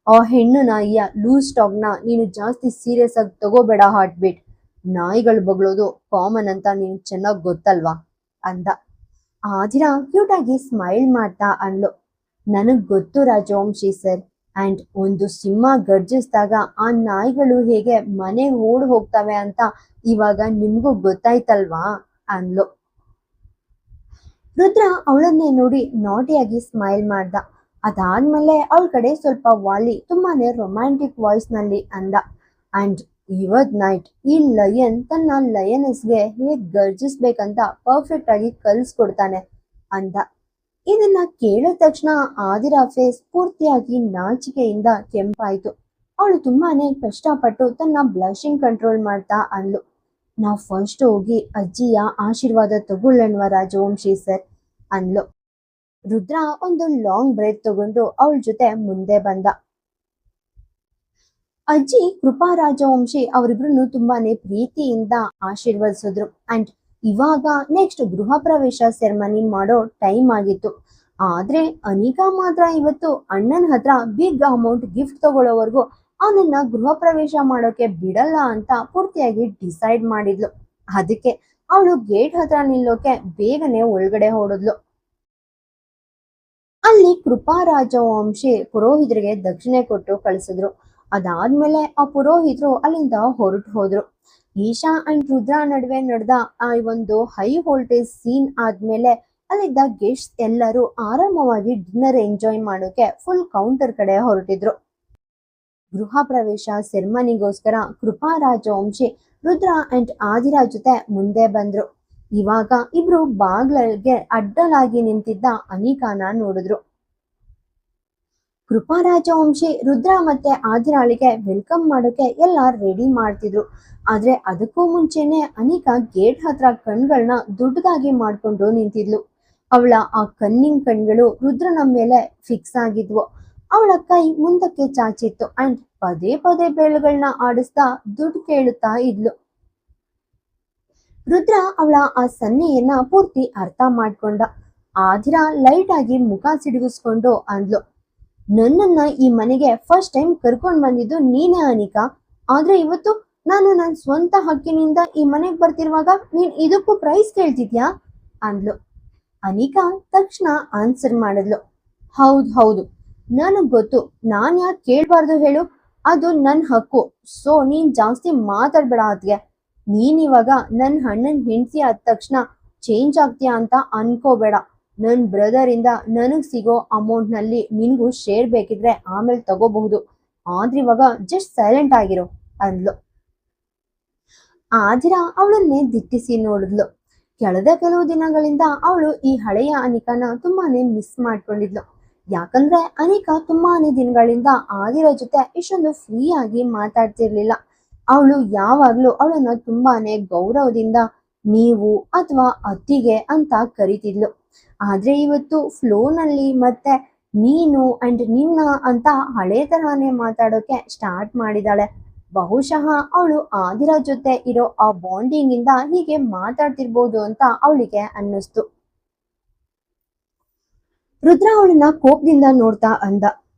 ಆ ಹೆಣ್ಣು ನಾಯಿಯ ಲೂಸ್ ಟಾಕ್ ನ ನೀನು ಜಾಸ್ತಿ ಸೀರಿಯಸ್ ಆಗಿ ತಗೋಬೇಡ ಹಾರ್ಟ್ ಬೀಟ್. ನಾಯಿಗಳು ಬಗ್ಳೋದು ಕಾಮನ್ ಅಂತ ನೀನು ಚೆನ್ನಾಗಿ ಗೊತ್ತಲ್ವಾ ಅಂದ. ಆದಿರಾ ಕ್ಯೂಟ್ ಆಗಿ ಸ್ಮೈಲ್ ಮಾಡ್ತಾ ಅಂದ್ಲು, ನನಗ್ ಗೊತ್ತು ರಾಜವಂಶಿ ಸರ್, ಅಂಡ್ ಒಂದು ಸಿಂಹ ಗರ್ಜಿಸಿದಾಗ ಆ ನಾಯಿಗಳು ಹೇಗೆ ಮನೆ ಓಡ್ ಹೋಗ್ತವೆ ಅಂತ ಇವಾಗ ನಿಮ್ಗೂ ಗೊತ್ತಾಯ್ತಲ್ವಾ ಅಂದ್ಲು. ರುದ್ರ ಅವಳನ್ನೇ ನೋಡಿ ನಾಟಿಯಾಗಿ ಸ್ಮೈಲ್ ಮಾಡ್ದ. ಅದಾದ್ಮೇಲೆ ಅವಳ ಕಡೆ ಸ್ವಲ್ಪ ವಾಲಿ ತುಂಬಾನೇ ರೊಮ್ಯಾಂಟಿಕ್ ವಾಯ್ಸ್ ನಲ್ಲಿ ಅಂದ, ಅಂಡ್ ಇವತ್ ನೈಟ್ ಈ ಲಯನ್ ತನ್ನ ಲಯನೆಸ್ಗೆ ಹೇಗ್ ಗರ್ಜಿಸ್ಬೇಕಂತ ಪರ್ಫೆಕ್ಟ್ ಆಗಿ ಕಲ್ಸ್ಕೊಡ್ತಾನೆ ಅಂದ. ಇದನ್ನ ಕೇಳಿದ ತಕ್ಷಣ ಆದಿರ ಫೇಸ್ ಪೂರ್ತಿಯಾಗಿ ನಾಚಿಕೆಯಿಂದ ಕೆಂಪಾಯ್ತು. ಅವಳು ತುಂಬಾನೇ ಕಷ್ಟಪಟ್ಟು ತನ್ನ ಬ್ಲಶಿಂಗ್ ಕಂಟ್ರೋಲ್ ಮಾಡ್ತಾ ಅಂದ್ಲು, ನಾವ್ ಫಸ್ಟ್ ಹೋಗಿ ಅಜ್ಜಿಯ ಆಶೀರ್ವಾದ ತಗೊಳ್ಳೋಣವ ರಾಜವಂಶಿ ಸರ್ ಅಂದ್ಲು. ರುದ್ರ ಒಂದು ಲಾಂಗ್ ಬ್ರೇತ್ ತಗೊಂಡು ಅವಳ ಜೊತೆ ಮುಂದೆ ಬಂದ. ಅಜ್ಜಿ ಕೃಪಾ ರಾಜವಂಶಿ ಅವರಿಬ್ರು ತುಂಬಾನೇ ಪ್ರೀತಿಯಿಂದ ಆಶೀರ್ವದಿಸಿದ್ರು. ಅಂಡ್ ಇವಾಗ ನೆಕ್ಸ್ಟ್ ಗೃಹ ಪ್ರವೇಶ ಸೆರೆಮನಿ ಮಾಡೋ ಟೈಮ್ ಆಗಿತ್ತು. ಆದ್ರೆ ಅನಿಕಾ ಮಾತ್ರ ಇವತ್ತು ಅಣ್ಣನ ಹತ್ರ ಬಿಗ್ ಅಮೌಂಟ್ ಗಿಫ್ಟ್ ತಗೊಳ್ಳೋವರೆಗೂ ಅವನನ್ನ ಗೃಹ ಪ್ರವೇಶ ಮಾಡೋಕೆ ಬಿಡಲ್ಲ ಅಂತ ಪೂರ್ತಿಯಾಗಿ ಡಿಸೈಡ್ ಮಾಡಿದ್ಲು. ಅದಕ್ಕೆ ಅವಳು ಗೇಟ್ ಹತ್ರ ನಿಲ್ಲೋಕೆ ಬೇಗನೆ ಒಳಗಡೆ ಹೊರಡಿದ್ಲು. ಅಲ್ಲಿ ಕೃಪಾ ರಾಜವಂಶಿ ಪುರೋಹಿತರಿಗೆ ದಕ್ಷಿಣೆ ಕೊಟ್ಟು ಕಳಿಸಿದ್ರು. ಅದಾದ್ಮೇಲೆ ಆ ಪುರೋಹಿತರು ಅಲ್ಲಿಂದ ಹೊರಟು ಹೋದ್ರು. ಈಶಾ ಅಂಡ್ ರುದ್ರ ನಡುವೆ ನಡೆದ ಆ ಒಂದು ಹೈ ವೋಲ್ಟೇಜ್ ಸೀನ್ ಆದ್ಮೇಲೆ ಅಲ್ಲಿದ್ದ ಗೆಸ್ಟ್ಸ್ ಎಲ್ಲರೂ ಆರಾಮವಾಗಿ ಡಿನ್ನರ್ ಎಂಜಾಯ್ ಮಾಡೋಕೆ ಫುಲ್ ಕೌಂಟರ್ ಕಡೆ ಹೊರಟಿದ್ರು. ಗೃಹ ಪ್ರವೇಶ ಸೆರೆಮನಿಗೋಸ್ಕರ ಕೃಪಾ ರಾಜವಂಶಿ ರುದ್ರ ಅಂಡ್ ಆದಿರಾ ಜೊತೆ ಮುಂದೆ ಬಂದ್ರು. ಇವಾಗ ಇಬ್ರು ಬಾಗ್ಲಗೆ ಅಡ್ಡಲಾಗಿ ನಿಂತಿದ್ದ ಅನಿಕಾನ ನೋಡಿದ್ರು. ಕೃಪಾ ರಾಜವಂಶಿ ರುದ್ರ ಮತ್ತೆ ಆದಿರಾಳಿಗೆ ವೆಲ್ಕಮ್ ಮಾಡೋಕೆ ಎಲ್ಲ ರೆಡಿ ಮಾಡ್ತಿದ್ರು. ಆದ್ರೆ ಅದಕ್ಕೂ ಮುಂಚೆನೆ ಅನಿಕಾ ಗೇಟ್ ಹತ್ರ ಕಣ್ಗಳನ್ನ ದೊಡ್ಡದಾಗಿ ಮಾಡ್ಕೊಂಡು ನಿಂತಿದ್ಲು. ಅವಳ ಆ ಕಣ್ಣಿನ ಕಣ್ಗಳು ರುದ್ರನ ಮೇಲೆ ಫಿಕ್ಸ್ ಆಗಿದ್ವು. ಅವಳ ಕೈ ಮುಂದಕ್ಕೆ ಚಾಚಿತ್ತು ಅಂಡ್ ಪದೇ ಪದೇ ಬೆರಳುಗಳನ್ನ ಆಡಿಸ್ತಾ ದುಡ್ಡು ಕೇಳುತ್ತಾ ಇದ್ಲು. ರುದ್ರ ಅವಳ ಆ ಸನ್ನೆಯನ್ನ ಪೂರ್ತಿ ಅರ್ಥ ಮಾಡ್ಕೊಂಡ. ಆದಿರಾ ಲೈಟ್ ಆಗಿ ಮುಖ ಸಿಡುಗಿಸ್ಕೊಂಡು ಅಂದ್ಲು, ನನ್ನನ್ನ ಈ ಮನೆಗೆ ಫಸ್ಟ್ ಟೈಮ್ ಕರ್ಕೊಂಡ್ ಬಂದಿದ್ದು ನೀನೇ ಅನಿಕಾ. ಆದ್ರೆ ಇವತ್ತು ನಾನು ನನ್ನ ಸ್ವಂತ ಹಕ್ಕಿನಿಂದ ಈ ಮನೆಗೆ ಬರ್ತಿರುವಾಗ ನೀನ್ ಇದಕ್ಕೂ ಪ್ರೈಸ್ ಕೇಳ್ತಿದ್ಯಾ ಅಂದ್ಲು. ಅನಿಕಾ ತಕ್ಷಣ ಆನ್ಸರ್ ಮಾಡಿದ್ಲು, ಹೌದು ನನಗ್ ಗೊತ್ತು, ನಾನ್ ಯಾಕೆ ಕೇಳ್ಬಾರ್ದು ಹೇಳು, ಅದು ನನ್ ಹಕ್ಕು. ಸೊ ನೀನ್ ಜಾಸ್ತಿ ಮಾತಾಡ್ಬೇಡ. ಅದ್ಗೆ ನೀನ್ ಇವಾಗ ನನ್ ಅಣ್ಣನ್ ಹೆಂಡತಿ ಆದ ತಕ್ಷಣ ಚೇಂಜ್ ಆಗ್ತೀಯಾ ಅಂತ ಅನ್ಕೋಬೇಡ. ನನ್ ಬ್ರದರ್ ಇಂದ ನನಗ್ ಸಿಗೋ ಅಮೌಂಟ್ ನಲ್ಲಿ ನಿನ್ಗೂ ಶೇರ್ ಬೇಕಿದ್ರೆ ಆಮೇಲೆ ತಗೋಬಹುದು. ಆದ್ರೆ ಇವಾಗ ಜಸ್ಟ್ ಸೈಲೆಂಟ್ ಆಗಿರು ಅಂದ್ಲು. ಆದಿರಾ ಅವಳನ್ನೇ ದಿಟ್ಟಿಸಿ ನೋಡಿದ್ಲು. ಕಳೆದ ಕೆಲವು ದಿನಗಳಿಂದ ಅವಳು ಈ ಹಳೆಯ ಅನಿಕಾನ ತುಂಬಾನೇ ಮಿಸ್ ಮಾಡ್ಕೊಂಡಿದ್ಲು. ಯಾಕಂದ್ರೆ ಅನಿಕಾ ತುಂಬಾನೇ ದಿನಗಳಿಂದ ಆದಿರ ಜೊತೆ ಇಷ್ಟೊಂದು ಫ್ರೀ ಆಗಿ ಮಾತಾಡ್ತಿರ್ಲಿಲ್ಲ. ಅವಳು ಯಾವಾಗ್ಲೂ ಅವಳನ್ನ ತುಂಬಾನೇ ಗೌರವದಿಂದ ನೀವು ಅಥವಾ ಅತ್ತಿಗೆ ಅಂತ ಕರಿತಿದ್ಲು. ಆದ್ರೆ ಇವತ್ತು ಫ್ಲೋನಲ್ಲಿ ಮತ್ತೆ ನೀನು ಅಂಡ್ ನಿನ್ನ ಅಂತ ಹಳೆ ತರಹನೇ ಮಾತಾಡೋಕೆ ಸ್ಟಾರ್ಟ್ ಮಾಡಿದಾಳೆ. ಬಹುಶಃ ಅವಳು ಆದಿರ ಜೊತೆ ಇರೋ ಆ ಬಾಂಡಿಂಗ್ ಇಂದ ಹೀಗೆ ಮಾತಾಡ್ತಿರ್ಬೋದು ಅಂತ ಅವಳಿಗೆ ಅನ್ನಿಸ್ತು. ರುದ್ರ ಅವಳನ್ನ ಕೋಪದಿಂದ ನೋಡ್ತಾ ಅಂದ,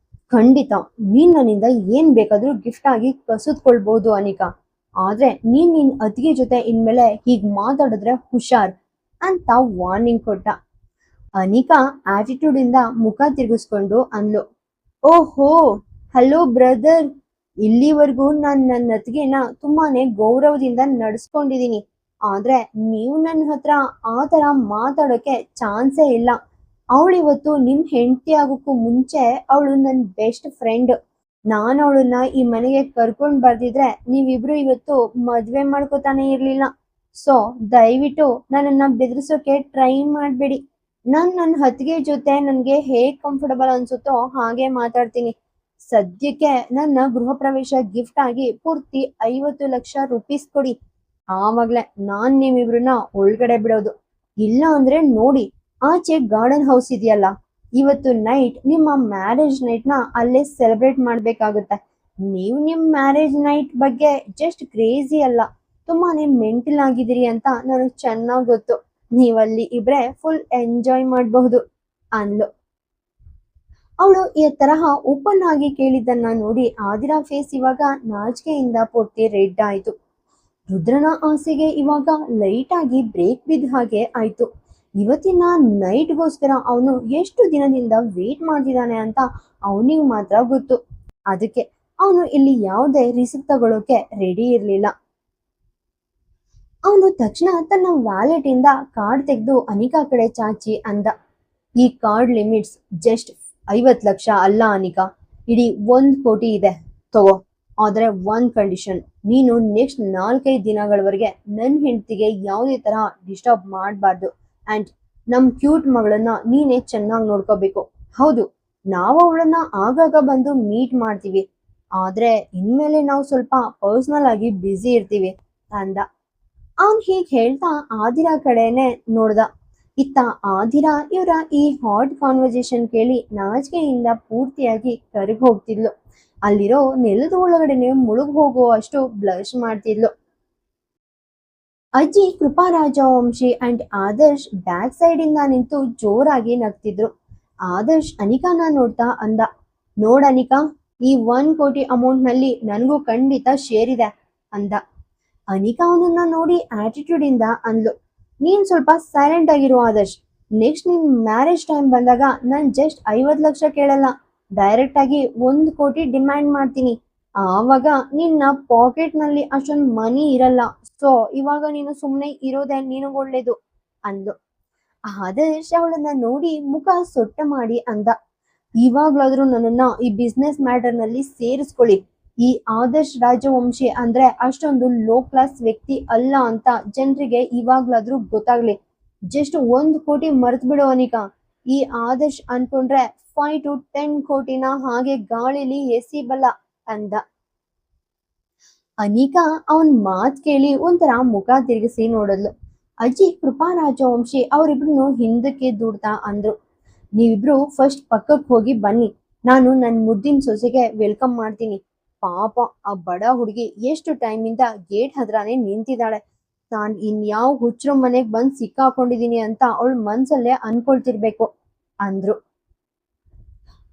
ಖಂಡಿತ ನೀನ್ ನನ್ನಿಂದ ಏನ್ ಬೇಕಾದ್ರೂ ಗಿಫ್ಟ್ ಆಗಿ ಕಸಿದ್ಕೊಳ್ಬಹುದು ಅನಿಕಾ. ಆದ್ರೆ ನೀನ್ ನಿನ್ ಅತಿಗೆ ಜೊತೆ ಇನ್ಮೇಲೆ ಹೀಗ್ ಮಾತಾಡಿದ್ರೆ ಹುಷಾರ್ ಅಂತ ವಾರ್ನಿಂಗ್ ಕೊಟ್ಟ. ಅನಿಕಾ ಆಟಿಟ್ಯೂಡ್ ಇಂದ ಮುಖ ತಿರುಗಿಸ್ಕೊಂಡು ಅಂದ್ಲು, ಓಹೋ ಹಲೋ ಬ್ರದರ್, ಇಲ್ಲಿವರೆಗೂ ನಾನ್ ನನ್ನ ಅತ್ತಿಗೆನ ತುಂಬಾನೇ ಗೌರವದಿಂದ ನಡೆಸ್ಕೊಂಡಿದೀನಿ. ಆದ್ರೆ ನೀವು ನನ್ನ ಹತ್ರ ಆ ತರ ಮಾತಾಡೋಕೆ ಚಾನ್ಸೇ ಇಲ್ಲ. ಅವಳಿವತ್ತು ನಿಮ್ ಹೆಂಡತಿ ಆಗೋಕ್ಕೂ ಮುಂಚೆ ಅವಳು ನನ್ನ ಬೆಸ್ಟ್ ಫ್ರೆಂಡ್. ನಾನು ಅವಳನ್ನ ಈ ಮನೆಗೆ ಕರ್ಕೊಂಡ್ ಬರ್ದಿದ್ರೆ ನೀವಿಬ್ರು ಇವತ್ತು ಮದ್ವೆ ಮಾಡ್ಕೋತಾನೆ ಇರ್ಲಿಲ್ಲ. ಸೊ ದಯವಿಟ್ಟು ನನ್ನನ್ನ ಬೆದರಿಸೋಕೆ ಟ್ರೈ ಮಾಡ್ಬೇಡಿ. ನನ್ನ ಹತ್ತಿಗೆ ಜೊತೆ ನನ್ಗೆ ಹೇಗ್ ಕಂಫರ್ಟಬಲ್ ಅನ್ಸುತ್ತೋ ಹಾಗೆ ಮಾತಾಡ್ತೀನಿ. ಸದ್ಯಕ್ಕೆ ನನ್ನ ಗೃಹ ಪ್ರವೇಶ ಗಿಫ್ಟ್ ಆಗಿ ಪೂರ್ತಿ 50 ಲಕ್ಷ ರೂಪೀಸ್ ಕೊಡಿ. ಆವಾಗ್ಲೇ ನಾನ್ ನಿಮ್ಮಿಬ್ರನ್ನ ಒಳಗಡೆ ಬಿಡೋದು. ಇಲ್ಲ ಅಂದ್ರೆ ನೋಡಿ, ಆಚೆ ಗಾರ್ಡನ್ ಹೌಸ್ ಇದೆಯಲ್ಲ, ಇವತ್ತು ನೈಟ್ ನಿಮ್ಮ ಮ್ಯಾರೇಜ್ ನೈಟ್ ನ ಅಲ್ಲೇ ಸೆಲೆಬ್ರೇಟ್ ಮಾಡ್ಬೇಕಾಗುತ್ತೆ. ನೀವು ನಿಮ್ ಮ್ಯಾರೇಜ್ ನೈಟ್ ಬಗ್ಗೆ ಜಸ್ಟ್ ಕ್ರೇಜಿ ಅಲ್ಲ, ತುಂಬಾನೇ ಮೆಂಟಲ್ ಆಗಿದ್ದೀರಿ ಅಂತ ನನಗೆ ಚೆನ್ನಾಗ್ ಗೊತ್ತು. ನೀವಲ್ಲಿ ಇಬ್ರೆ ಫುಲ್ ಎಂಜಾಯ್ ಮಾಡಬಹುದು ಅಂದ್ಲು. ಅವಳು ಈ ತರಹ ಓಪನ್ ಆಗಿ ಕೇಳಿದ್ದನ್ನ ನೋಡಿ ಆದಿರಾ ಫೇಸ್ ಇವಾಗ ನಾಚಿಕೆಯಿಂದ ಪೂರ್ತಿ ರೆಡ್ ಆಯ್ತು. ರುದ್ರನ ಆಸೆಗೆ ಇವಾಗ ಲೈಟ್ ಆಗಿ ಬ್ರೇಕ್ ಬಿದ್ದ ಹಾಗೆ ಆಯ್ತು. ಇವತ್ತಿನ ನೈಟ್ಗೋಸ್ಕರ ಅವನು ಎಷ್ಟು ದಿನದಿಂದ ವೇಟ್ ಮಾಡ್ತಿದ್ದಾನೆ ಅಂತ ಅವನಿಗೆ ಮಾತ್ರ ಗೊತ್ತು. ಅದಕ್ಕೆ ಅವನು ಇಲ್ಲಿ ಯಾವುದೇ ರಿಸ್ಕ್ ತಗೊಳ್ಳೋಕೆ ರೆಡಿ ಇರ್ಲಿಲ್ಲ. ಅವನು ತಕ್ಷಣ ತನ್ನ ವ್ಯಾಲೆಟ್ ಇಂದ ಕಾರ್ಡ್ ತೆಗೆದು ಅನಿಕಾ ಕಡೆ ಚಾಚಿ ಅಂದ, ಈ ಕಾರ್ಡ್ ಲಿಮಿಟ್ಸ್ ಜಸ್ಟ್ 50 ಲಕ್ಷ ಅಲ್ಲ ಅನಿಕಾ, ಇಡೀ 1 ಕೋಟಿ ಇದೆ, ತಗೋ ಆದ್ರೆ ಒಂದ್ ಕಂಡೀಷನ್, ನೀನು ನೆಕ್ಸ್ಟ್ 4-5 ದಿನಗಳವರೆಗೆ ನನ್ನ ಹೆಂಡತಿಗೆ ಯಾವುದೇ ತರ ಡಿಸ್ಟರ್ಬ್ ಮಾಡಬಾರ್ದು. ಅಂಡ್ ನಮ್ ಕ್ಯೂಟ್ ಮಗಳನ್ನ ನೀನೇ ಚೆನ್ನಾಗಿ ನೋಡ್ಕೋಬೇಕು. ಹೌದು, ನಾವು ಅವಳನ್ನ ಆಗಾಗ ಬಂದು ಮೀಟ್ ಮಾಡ್ತೀವಿ, ಆದ್ರೆ ಇನ್ಮೇಲೆ ನಾವು ಸ್ವಲ್ಪ ಪರ್ಸನಲ್ ಆಗಿ ಬ್ಯುಸಿ ಇರ್ತೀವಿ ಅಂದ. ಅವನ್ ಹೀಗ್ ಹೇಳ್ತಾ ಆದಿರಾ ಕಡೆನೆ ನೋಡ್ದ. ಇತ್ತ ಆದಿರಾ ಇವರ ಈ ಹಾಟ್ ಕಾನ್ವರ್ಸೇಷನ್ ಕೇಳಿ ನಾಚಿಕೆಯಿಂದ ಪೂರ್ತಿಯಾಗಿ ಕರಗಿ ಹೋಗ್ತಿದ್ಲು. ಅಲ್ಲಿರೋ ನೆಲದ ಒಳಗಡೆನೆ ಮುಳುಗ್ ಹೋಗುವಷ್ಟು ಬ್ಲಶ್ ಮಾಡ್ತಿದ್ಲು. ಅಜ್ಜಿ Kripa Rajvanshi and Adarsh back side ಇಂದ ನಿಂತು ಜೋರಾಗಿ ನಗ್ತಿದ್ರು. ಆದರ್ಶ್ ಅನಿಕಾನ ನೋಡ್ತಾ ಅಂದ, ನೋಡ್ ಅನಿಕಾ, ಈ 1 ಕೋಟಿ ಅಮೌಂಟ್ ನಲ್ಲಿ ನನಗೂ ಖಂಡಿತ ಶೇರ್ ಇದೆ ಅಂದ. ಅನಿಕಾ ಅವನನ್ನ ನೋಡಿ ಆಟಿಟ್ಯೂಡ್ ಇಂದ ಅಂದ್ಲು, ನೀನ್ ಸ್ವಲ್ಪ ಸೈಲೆಂಟ್ ಆಗಿರುವ ಆದರ್ಶ್. ನೆಕ್ಸ್ಟ್ ನಿನ್ ಮ್ಯಾರೇಜ್ ಟೈಮ್ ಬಂದಾಗ ನಾನ್ ಜಸ್ಟ್ 50 ಲಕ್ಷ ಕೇಳಲ್ಲ, ಡೈರೆಕ್ಟ್ ಆಗಿ 1 ಕೋಟಿ ಡಿಮ್ಯಾಂಡ್ ಮಾಡ್ತೀನಿ. ಆವಾಗ ನಿನ್ನ ಪಾಕೆಟ್ ನಲ್ಲಿ ಅಷ್ಟೊಂದು ಮನಿ ಇರಲ್ಲ. ಸೊ ಇವಾಗ ನೀನು ಸುಮ್ನೆ ಇರೋದೇ ನಿನಗ್ ಒಳ್ಳೇದು ಅಂದ್ಲು. ಆದರ್ಶ್ ಅವಳನ್ನ ನೋಡಿ ಮುಖ ಸೊಟ್ಟ ಮಾಡಿ ಅಂದ, ಇವಾಗ್ಲಾದ್ರೂ ನನ್ನನ್ನ ಈ ಬಿಸ್ನೆಸ್ ಮ್ಯಾಟರ್ ನಲ್ಲಿ ಸೇರಿಸ್ಕೊಳ್ಳಿ. ಈ ಆದರ್ಶ್ ರಾಜವಂಶಿ ಅಂದ್ರೆ ಅಷ್ಟೊಂದು ಲೋ ಕ್ಲಾಸ್ ವ್ಯಕ್ತಿ ಅಲ್ಲ ಅಂತ ಜನರಿಗೆ ಇವಾಗ್ಲಾದ್ರೂ ಗೊತ್ತಾಗ್ಲಿ. ಜಸ್ಟ್ 1 ಕೋಟಿ ಮರ್ತ್ ಬಿಡು ಅನಿಕಾ. ಈ ಆದರ್ಶ್ ಅನ್ಕೊಂಡ್ರೆ 5 to 10 ಕೋಟಿನ ಹಾಗೆ ಗಾಳಿಲಿ ಎಸಿಬಲ್ಲ ಅಂದ. ಅನಿಕಾ ಅವನ್ ಮಾತ್ ಕೇಳಿ ಒಂಥರ ಮುಖ ತಿರುಗಿಸಿ ನೋಡಿದ್ಲು. ಅಜ್ಜಿ ಕೃಪಾ ರಾಜವಂಶಿ ಅವರಿಬ್ರು ಹಿಂದಕ್ಕೆ ದೂಡ್ತಾ ಅಂದ್ರು, ನೀವಿಬ್ರು ಫಸ್ಟ್ ಪಕ್ಕಕ್ಕೆ ಹೋಗಿ ಬನ್ನಿ, ನಾನು ನನ್ನ ಮುದ್ದಿನ ಸೊಸೆಗೆ ವೆಲ್ಕಮ್ ಮಾಡ್ತೀನಿ. ಪಾಪ ಆ ಬಡ ಹುಡುಗಿ ಎಷ್ಟು ಟೈಮಿಂದ ಗೇಟ್ ಹತ್ರನೇ ನಿಂತಿದ್ದಾಳೆ. ನಾನ್ ಇನ್ಯಾವ ಹುಚ್ಚರು ಮನೆಗ್ ಬಂದ್ ಸಿಕ್ಕಾಕೊಂಡಿದೀನಿ ಅಂತ ಅವಳ ಮನ್ಸಲ್ಲೇ ಅನ್ಕೊಳ್ತಿರ್ಬೇಕು ಅಂದ್ರು.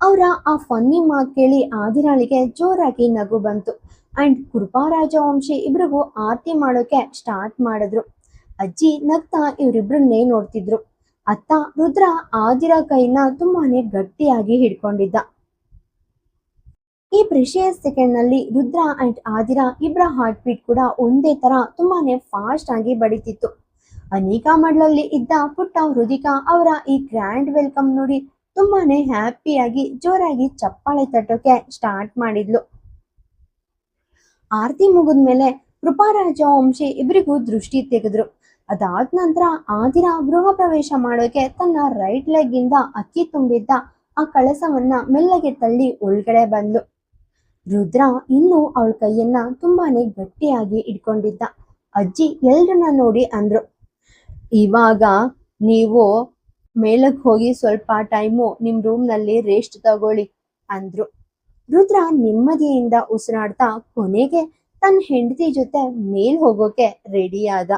ಅವರ ಆ ಫನ್ನಿ ಮಾತು ಕೇಳಿ ಆದಿರಾಳಿಗೆ ಜೋರಾಗಿ ನಗು ಬಂತು. ಅಂಡ್ ಕೃಪಾ ರಾಜವಂಶಿ ಇಬ್ರಿಗೂ ಆರತಿ ಮಾಡೋಕೆ ಸ್ಟಾರ್ಟ್ ಮಾಡಿದ್ರು. ಅಜ್ಜಿ ನಗ್ತಾ ಇವರಿಬ್ರನ್ನೇ ನೋಡ್ತಿದ್ರು. ಅತ್ತ ರುದ್ರ ಆದಿರಾ ಕೈನ ತುಂಬಾನೇ ಗಟ್ಟಿಯಾಗಿ ಹಿಡ್ಕೊಂಡಿದ್ದ. ಈ ಪ್ರೆಷಿಯಸ್ ಸೆಕೆಂಡ್ ನಲ್ಲಿ ರುದ್ರ ಅಂಡ್ ಆದಿರಾ ಇಬ್ರ ಹಾರ್ಟ್ ಬೀಟ್ ಕೂಡ ಒಂದೇ ತರ ತುಂಬಾನೇ ಫಾಸ್ಟ್ ಆಗಿ ಬಡಿತಿತ್ತು. ಅನಿಕಾ ಮಡ್ಲಲ್ಲಿ ಇದ್ದ ಪುಟ್ಟ ಹೃದಿಕಾ ಅವರ ಈ ಗ್ರ್ಯಾಂಡ್ ವೆಲ್ಕಮ್ ನೋಡಿ ತುಂಬಾನೇ ಹ್ಯಾಪಿಯಾಗಿ ಜೋರಾಗಿ ಚಪ್ಪಾಳೆ ತಟ್ಟೋಕೆ ಸ್ಟಾರ್ಟ್ ಮಾಡಿದ್ಲು. ಆರತಿ ಮುಗಿದ್ಮೇಲೆ ಕೃಪಾ ರಾಜವಂಶಿ ಇಬ್ರಿಗೂ ದೃಷ್ಟಿ ತೆಗೆದ್ರು. ಅದಾದ ನಂತರ ಆದಿರಾ ಗೃಹ ಪ್ರವೇಶ ಮಾಡೋಕೆ ತನ್ನ ರೈಟ್ ಲೆಗ್ ಇಂದ ಅಕ್ಕಿ ತುಂಬಿದ್ದ ಆ ಕಳಸವನ್ನ ಮೆಲ್ಲಗೆ ತಳ್ಳಿ ಒಳಗಡೆ ಬಂದ್ಲು. ರುದ್ರ ಇನ್ನು ಅವಳ ಕೈಯನ್ನ ತುಂಬಾನೇ ಗಟ್ಟಿಯಾಗಿ ಇಟ್ಕೊಂಡಿದ್ದ. ಅಜ್ಜಿ ಎಲ್ರನ್ನ ನೋಡಿ ಅಂದ್ರು, ಇವಾಗ ನೀವು ಮೇಲಕ್ಕೆ ಹೋಗಿ ಸ್ವಲ್ಪ ಟೈಮು ನಿಮ್ ರೂಮ್ ನಲ್ಲಿ ರೆಸ್ಟ್ ತಗೊಳ್ಳಿ ಅಂದ್ರು. ರುದ್ರ ನೆಮ್ಮದಿಯಿಂದ ಉಸಿರಾಡ್ತಾ ಕೊನೆಗೆ ತನ್ನ ಹೆಂಡತಿ ಜೊತೆ ಮೇಲ್ ಹೋಗೋಕೆ ರೆಡಿ ಆದ.